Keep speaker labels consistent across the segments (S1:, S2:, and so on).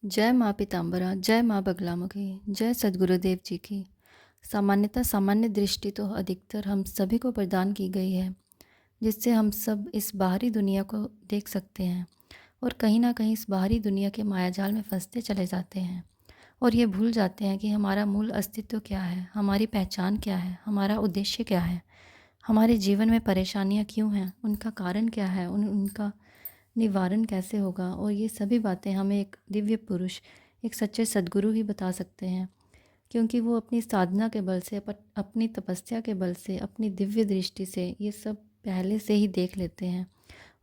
S1: जय माँ पीताम्बरा, जय माँ बगलामुखी, जय सद्गुरुदेव जी की। सामान्यतः सामान्य दृष्टि तो अधिकतर हम सभी को प्रदान की गई है, जिससे हम सब इस बाहरी दुनिया को देख सकते हैं और कहीं ना कहीं इस बाहरी दुनिया के मायाजाल में फंसते चले जाते हैं और ये भूल जाते हैं कि हमारा मूल अस्तित्व क्या है, हमारी पहचान क्या है, हमारा उद्देश्य क्या है, हमारे जीवन में परेशानियाँ क्यों हैं, उनका कारण क्या है, उनका निवारण कैसे होगा। और ये सभी बातें हमें एक दिव्य पुरुष, एक सच्चे सद्गुरु ही बता सकते हैं, क्योंकि वो अपनी साधना के बल से, अपनी तपस्या के बल से, अपनी दिव्य दृष्टि से ये सब पहले से ही देख लेते हैं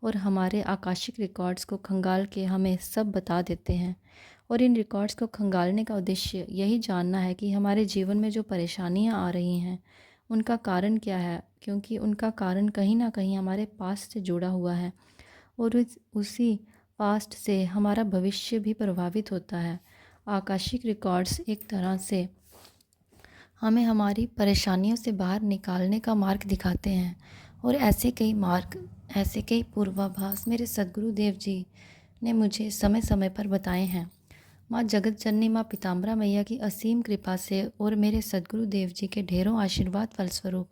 S1: और हमारे आकाशिक रिकॉर्ड्स को खंगाल के हमें सब बता देते हैं। और इन रिकॉर्ड्स को खंगालने का उद्देश्य यही जानना है कि हमारे जीवन में जो परेशानियां आ रही हैं उनका कारण क्या है, क्योंकि उनका कारण कहीं ना कहीं हमारे पास्ट से जुड़ा हुआ है और उसी पास्ट से हमारा भविष्य भी प्रभावित होता है। आकाशिक रिकॉर्ड्स एक तरह से हमें हमारी परेशानियों से बाहर निकालने का मार्ग दिखाते हैं और ऐसे कई पूर्वाभास मेरे सद्गुरु देव जी ने मुझे समय समय पर बताए हैं। माँ जगत जननी माँ पीताम्बरा मैया की असीम कृपा से और मेरे सद्गुरु देव जी के ढेरों आशीर्वाद फलस्वरूप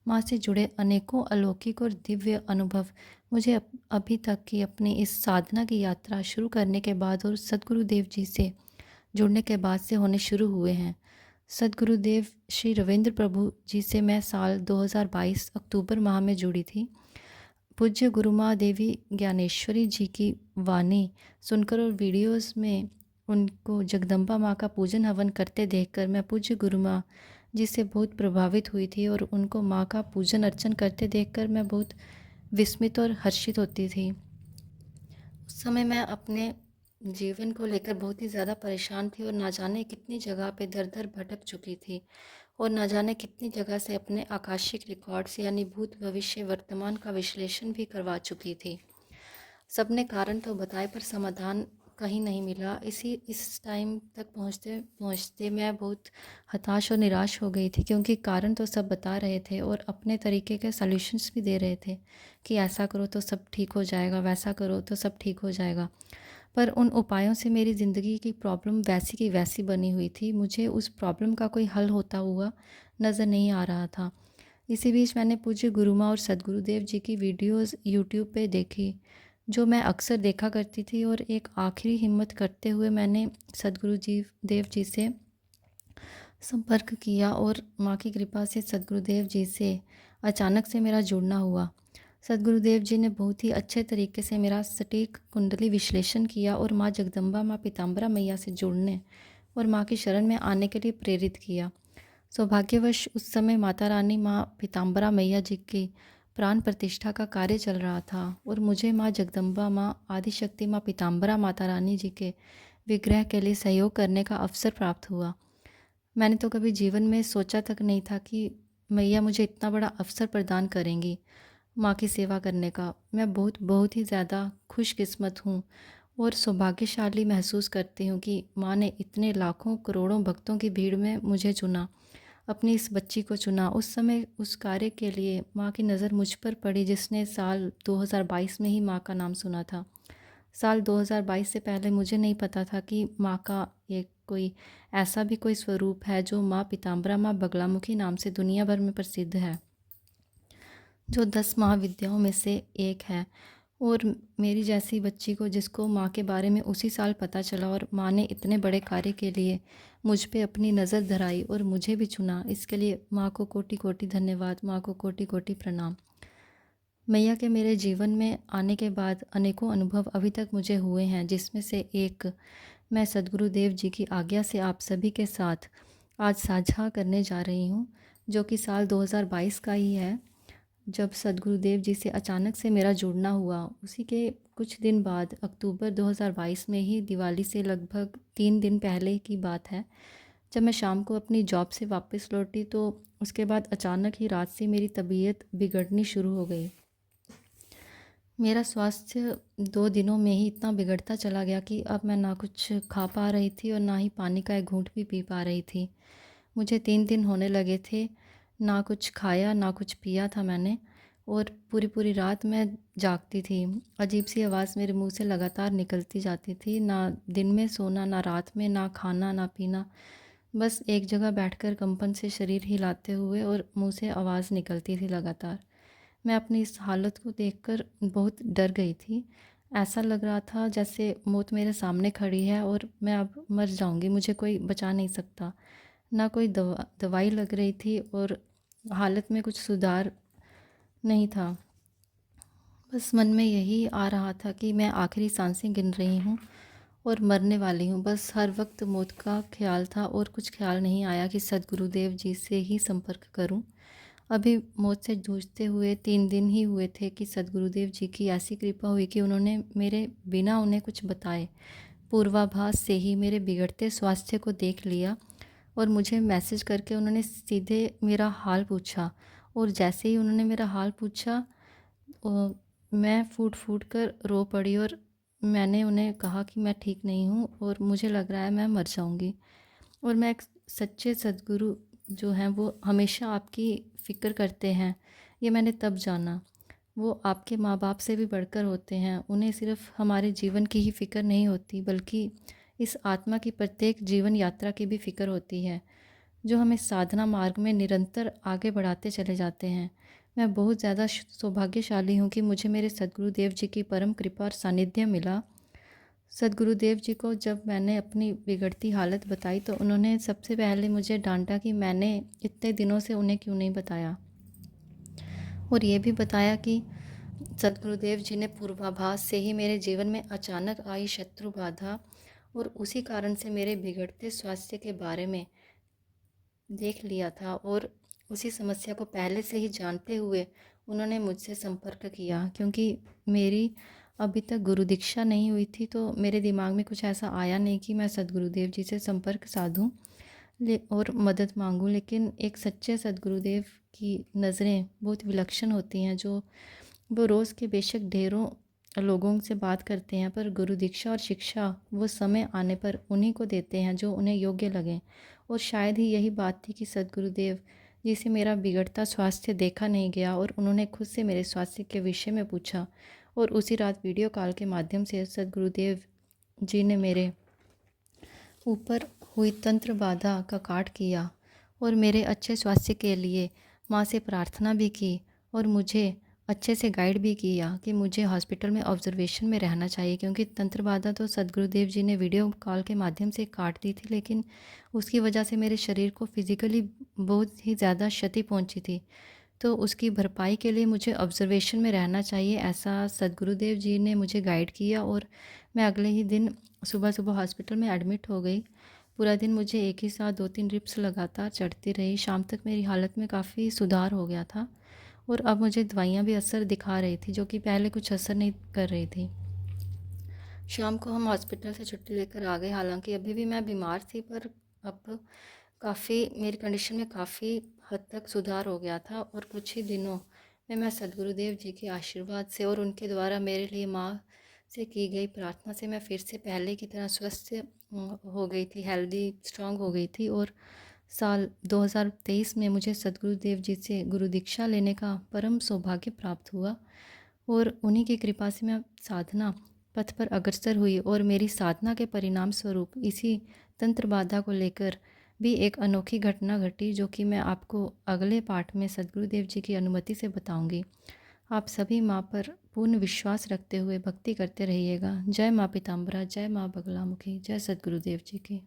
S1: माँ से जुड़े अनेकों अलौकिक और दिव्य अनुभव मुझे अभी तक की अपनी इस साधना की यात्रा शुरू करने के बाद और सद्गुरु देव जी से जुड़ने के बाद से होने शुरू हुए हैं। सद्गुरुदेव श्री रविंद्र प्रभु जी से मैं साल 2022 अक्टूबर माह में जुड़ी थी। पूज्य गुरु माँ देवी ज्ञानेश्वरी जी की वाणी सुनकर और वीडियोस में उनको जगदम्बा माँ का पूजन हवन करते देखकर मैं पूज्य गुरु माँ जी से बहुत प्रभावित हुई थी और उनको माँ का पूजन अर्चन करते देखकर मैं बहुत विस्मित और हर्षित होती थी। उस समय मैं अपने जीवन को लेकर बहुत ही ज़्यादा परेशान थी और ना जाने कितनी जगह पे दर दर भटक चुकी थी और ना जाने कितनी जगह से अपने आकाशिक रिकॉर्ड्स यानी भूत भविष्य वर्तमान का विश्लेषण भी करवा चुकी थी। सबने कारण तो बताए पर समाधान कहीं नहीं मिला। इस टाइम तक पहुँचते पहुँचते मैं बहुत हताश और निराश हो गई थी, क्योंकि कारण तो सब बता रहे थे और अपने तरीके के सॉल्यूशंस भी दे रहे थे कि ऐसा करो तो सब ठीक हो जाएगा, वैसा करो तो सब ठीक हो जाएगा। पर उन उपायों से मेरी ज़िंदगी की प्रॉब्लम वैसी की वैसी बनी हुई थी। मुझे उस प्रॉब्लम का कोई हल होता हुआ नज़र नहीं आ रहा था। इसी बीच मैंने पूज्य गुरुमा और सद्गुरुदेव जी की वीडियोस यूट्यूब पे देखी, जो मैं अक्सर देखा करती थी, और एक आखिरी हिम्मत करते हुए मैंने सद्गुरु जी देव जी से संपर्क किया और माँ की कृपा से सद्गुरुदेव जी से अचानक से मेरा जुड़ना हुआ। सद्गुरुदेव जी ने बहुत ही अच्छे तरीके से मेरा सटीक कुंडली विश्लेषण किया और माँ जगदम्बा माँ पीताम्बरा मैया से जुड़ने और माँ की शरण में आने के लिए प्रेरित किया। सौभाग्यवश उस समय माता रानी माँ पीताम्बरा मैया जी की प्राण प्रतिष्ठा का कार्य चल रहा था और मुझे माँ जगदम्बा माँ आदिशक्ति माँ पीताम्बरा माता रानी जी के विग्रह के लिए सहयोग करने का अवसर प्राप्त हुआ। मैंने तो कभी जीवन में सोचा तक नहीं था कि मैया मुझे इतना बड़ा अवसर प्रदान करेंगी माँ की सेवा करने का। मैं बहुत बहुत ही ज़्यादा खुशकिस्मत हूँ और सौभाग्यशाली महसूस करती हूँ कि माँ ने इतने लाखों करोड़ों भक्तों की भीड़ में मुझे चुना, अपनी इस बच्ची को चुना। उस समय उस कार्य के लिए माँ की नज़र मुझ पर पड़ी, जिसने साल 2022 में ही माँ का नाम सुना था। साल 2022 से पहले मुझे नहीं पता था कि माँ का एक कोई ऐसा भी कोई स्वरूप है जो माँ पीताम्बरा माँ बगलामुखी नाम से दुनिया भर में प्रसिद्ध है, जो 10 महाविद्याओं में से एक है। और मेरी जैसी बच्ची को, जिसको माँ के बारे में उसी साल पता चला और माँ ने इतने बड़े कार्य के लिए मुझ पे अपनी नज़र धराई और मुझे भी चुना, इसके लिए माँ को कोटि कोटि धन्यवाद, माँ को कोटि कोटि प्रणाम। मैया के मेरे जीवन में आने के बाद अनेकों अनुभव अभी तक मुझे हुए हैं, जिसमें से एक मैं सद्गुरुदेव जी की आज्ञा से आप सभी के साथ आज साझा करने जा रही हूँ, जो कि साल 2022 का ही है, जब सद्गुरुदेव जी से अचानक से मेरा जुड़ना हुआ। उसी के कुछ दिन बाद अक्टूबर 2022 में ही, दिवाली से लगभग 3 दिन पहले की बात है, जब मैं शाम को अपनी जॉब से वापस लौटी तो उसके बाद अचानक ही रात से मेरी तबीयत बिगड़नी शुरू हो गई। मेरा स्वास्थ्य 2 दिनों में ही इतना बिगड़ता चला गया कि अब मैं ना कुछ खा पा रही थी और ना ही पानी का एक घूंट भी पी पा रही थी। मुझे 3 दिन होने लगे थे, ना कुछ खाया ना कुछ पिया था मैंने, और पूरी पूरी रात मैं जागती थी। अजीब सी आवाज़ मेरे मुंह से लगातार निकलती जाती थी। ना दिन में सोना, ना रात में, ना खाना, ना पीना। बस एक जगह बैठकर कंपन से शरीर हिलाते हुए और मुंह से आवाज़ निकलती थी लगातार। मैं अपनी इस हालत को देखकर बहुत डर गई थी। ऐसा लग रहा था जैसे मौत मेरे सामने खड़ी है और मैं अब मर जाऊंगी, मुझे कोई बचा नहीं सकता। ना कोई दवाई लग रही थी और हालत में कुछ सुधार नहीं था। बस मन में यही आ रहा था कि मैं आखिरी सांसें गिन रही हूँ और मरने वाली हूँ। बस हर वक्त मौत का ख्याल था और कुछ ख्याल नहीं आया कि सदगुरुदेव जी से ही संपर्क करूँ। अभी मौत से जूझते हुए 3 दिन ही हुए थे कि सदगुरुदेव जी की ऐसी कृपा हुई कि उन्होंने मेरे बिना उन्हें कुछ बताए पूर्वाभास से ही मेरे बिगड़ते स्वास्थ्य को देख लिया और मुझे मैसेज करके उन्होंने सीधे मेरा हाल पूछा। और जैसे ही उन्होंने मेरा हाल पूछा, मैं फूट फूट कर रो पड़ी और मैंने उन्हें कहा कि मैं ठीक नहीं हूँ और मुझे लग रहा है मैं मर जाऊँगी। और मैं एक सच्चे सदगुरु जो हैं वो हमेशा आपकी फ़िक्र करते हैं, ये मैंने तब जाना। वो आपके माँ बाप से भी बढ़कर होते हैं। उन्हें सिर्फ हमारे जीवन की ही फ़िक्र नहीं होती, बल्कि इस आत्मा की प्रत्येक जीवन यात्रा की भी फ़िक्र होती है, जो हमें साधना मार्ग में निरंतर आगे बढ़ाते चले जाते हैं। मैं बहुत ज़्यादा सौभाग्यशाली हूँ कि मुझे मेरे सदगुरुदेव जी की परम कृपा और सानिध्य मिला। सदगुरुदेव जी को जब मैंने अपनी बिगड़ती हालत बताई तो उन्होंने सबसे पहले मुझे डांटा कि मैंने इतने दिनों से उन्हें क्यों नहीं बताया, और ये भी बताया कि सदगुरुदेव जी ने पूर्वाभास से ही मेरे जीवन में अचानक आई शत्रु बाधा और उसी कारण से मेरे बिगड़ते स्वास्थ्य के बारे में देख लिया था, और उसी समस्या को पहले से ही जानते हुए उन्होंने मुझसे संपर्क किया। क्योंकि मेरी अभी तक गुरु दीक्षा नहीं हुई थी तो मेरे दिमाग में कुछ ऐसा आया नहीं कि मैं सदगुरुदेव जी से संपर्क साधूं और मदद मांगूं। लेकिन एक सच्चे सदगुरुदेव की नज़रें बहुत विलक्षण होती हैं, जो वो रोज़ के बेशक ढेरों लोगों से बात करते हैं, पर गुरु दीक्षा और शिक्षा वो समय आने पर उन्हीं को देते हैं जो उन्हें योग्य लगें। और शायद ही यही बात थी कि सदगुरुदेव जी से मेरा बिगड़ता स्वास्थ्य देखा नहीं गया और उन्होंने खुद से मेरे स्वास्थ्य के विषय में पूछा। और उसी रात वीडियो कॉल के माध्यम से सदगुरुदेव जी ने मेरे ऊपर हुई तंत्र बाधा का काट किया और मेरे अच्छे स्वास्थ्य के लिए माँ से प्रार्थना भी की और मुझे अच्छे से गाइड भी किया कि मुझे हॉस्पिटल में ऑब्जर्वेशन में रहना चाहिए। क्योंकि तंत्र बाधा तो सदगुरुदेव जी ने वीडियो कॉल के माध्यम से काट दी थी, लेकिन उसकी वजह से मेरे शरीर को फिज़िकली बहुत ही ज़्यादा क्षति पहुंची थी। तो उसकी भरपाई के लिए मुझे ऑब्जर्वेशन में रहना चाहिए, ऐसा सदगुरुदेव जी ने मुझे गाइड किया। और मैं अगले ही दिन सुबह सुबह हॉस्पिटल में एडमिट हो गई। पूरा दिन मुझे एक ही साथ 2-3 ड्रिप्स लगातार चढ़ती रही। शाम तक मेरी हालत में काफ़ी सुधार हो गया था और अब मुझे दवाइयाँ भी असर दिखा रही थी, जो कि पहले कुछ असर नहीं कर रही थी। शाम को हम हॉस्पिटल से छुट्टी लेकर आ गए। हालांकि अभी भी मैं बीमार थी, पर अब काफ़ी मेरी कंडीशन में काफ़ी हद तक सुधार हो गया था। और कुछ ही दिनों में मैं सदगुरुदेव जी के आशीर्वाद से और उनके द्वारा मेरे लिए माँ से की गई प्रार्थना से मैं फिर से पहले की तरह स्वस्थ हो गई थी, हेल्दी स्ट्रांग हो गई थी। और साल 2023 में मुझे सदगुरुदेव जी से गुरु दीक्षा लेने का परम सौभाग्य प्राप्त हुआ और उन्हीं की कृपा से मैं साधना पथ पर अग्रसर हुई। और मेरी साधना के परिणाम स्वरूप इसी तंत्र बाधा को लेकर भी एक अनोखी घटना घटी, जो कि मैं आपको अगले पाठ में सदगुरुदेव जी की अनुमति से बताऊंगी। आप सभी माँ पर पूर्ण विश्वास रखते हुए भक्ति करते रहिएगा। जय माँ पीताम्बरा, जय माँ बगलामुखी, जय सदगुरुदेव जी की।